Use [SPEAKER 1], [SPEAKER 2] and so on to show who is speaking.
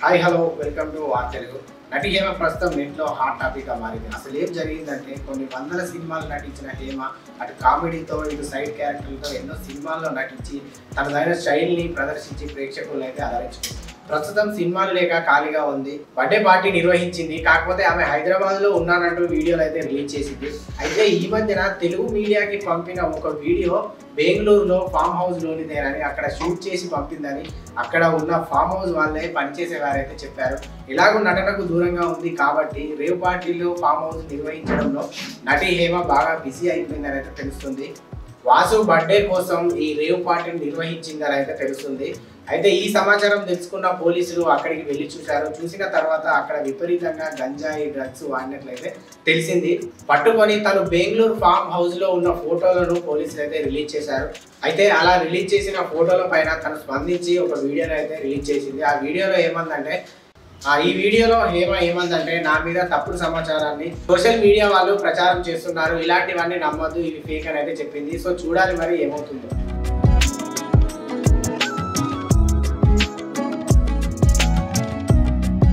[SPEAKER 1] Hi hello welcome to war Telugu. నటి హేమ ప్రస్తుతం నెట్లో హాట్ టాపిక్గా మారింది. అసలు ఏం జరిగిందంటే కొన్ని వందల సినిమాలు నటించిన హేమ అటు కామెడీతో ఇటు సైడ్ క్యారెక్టర్లతో ఎన్నో సినిమాల్లో నటించి తనదైన స్టైల్ని ప్రదర్శించి ప్రేక్షకులను అయితే అలరించుకుంది. ప్రస్తుతం సినిమాలు లేక ఖాళీగా ఉంది. బర్త్డే పార్టీ నిర్వహించింది. కాకపోతే ఆమె హైదరాబాద్లో ఉన్నానంటూ వీడియోలు అయితే రిలీజ్ చేసింది. అయితే ఈ మధ్యన తెలుగు మీడియాకి పంపిన ఒక వీడియో బెంగళూరులో ఫామ్ హౌస్లోనిదేనని అక్కడ షూట్ చేసి పంపిందని అక్కడ ఉన్న ఫామ్ హౌస్ వాళ్ళే పనిచేసేవారైతే చెప్పారు. ఇలాగూ నటనకు దూరంగా ఉంది కాబట్టి రేవ్ పార్టీలో ఫామ్ హౌస్ నిర్వహించడంలో నటి హేమ బాగా బిజీ అయిపోయిందని అయితే తెలుస్తుంది. వాసు బర్త్డే కోసం ఈ రేవ్ పార్టీని నిర్వహించిందని అయితే తెలుస్తుంది. అయితే ఈ సమాచారం తెలుసుకున్న పోలీసులు అక్కడికి వెళ్ళి చూశారు. చూసిన తర్వాత అక్కడ విపరీతంగా గంజాయి డ్రగ్స్ వాడినట్లయితే తెలిసింది. పట్టుకొని తను బెంగళూరు ఫామ్ హౌస్లో ఉన్న ఫోటోలను పోలీసులు అయితే రిలీజ్ చేశారు. అయితే అలా రిలీజ్ చేసిన ఫోటోల పైన తను స్పందించి ఒక వీడియోని అయితే రిలీజ్ చేసింది. ఆ వీడియోలో ఏమందంటే హేమ ఏమందంటే నా మీద తప్పుడు సమాచారాన్ని సోషల్ మీడియా వాళ్ళు ప్రచారం చేస్తున్నారు, ఇలాంటివన్నీ నమ్మొద్దు, ఇవి ఫేక్ అని అయితే చెప్పింది. సో చూడాలి మరి ఏమవుతుందో.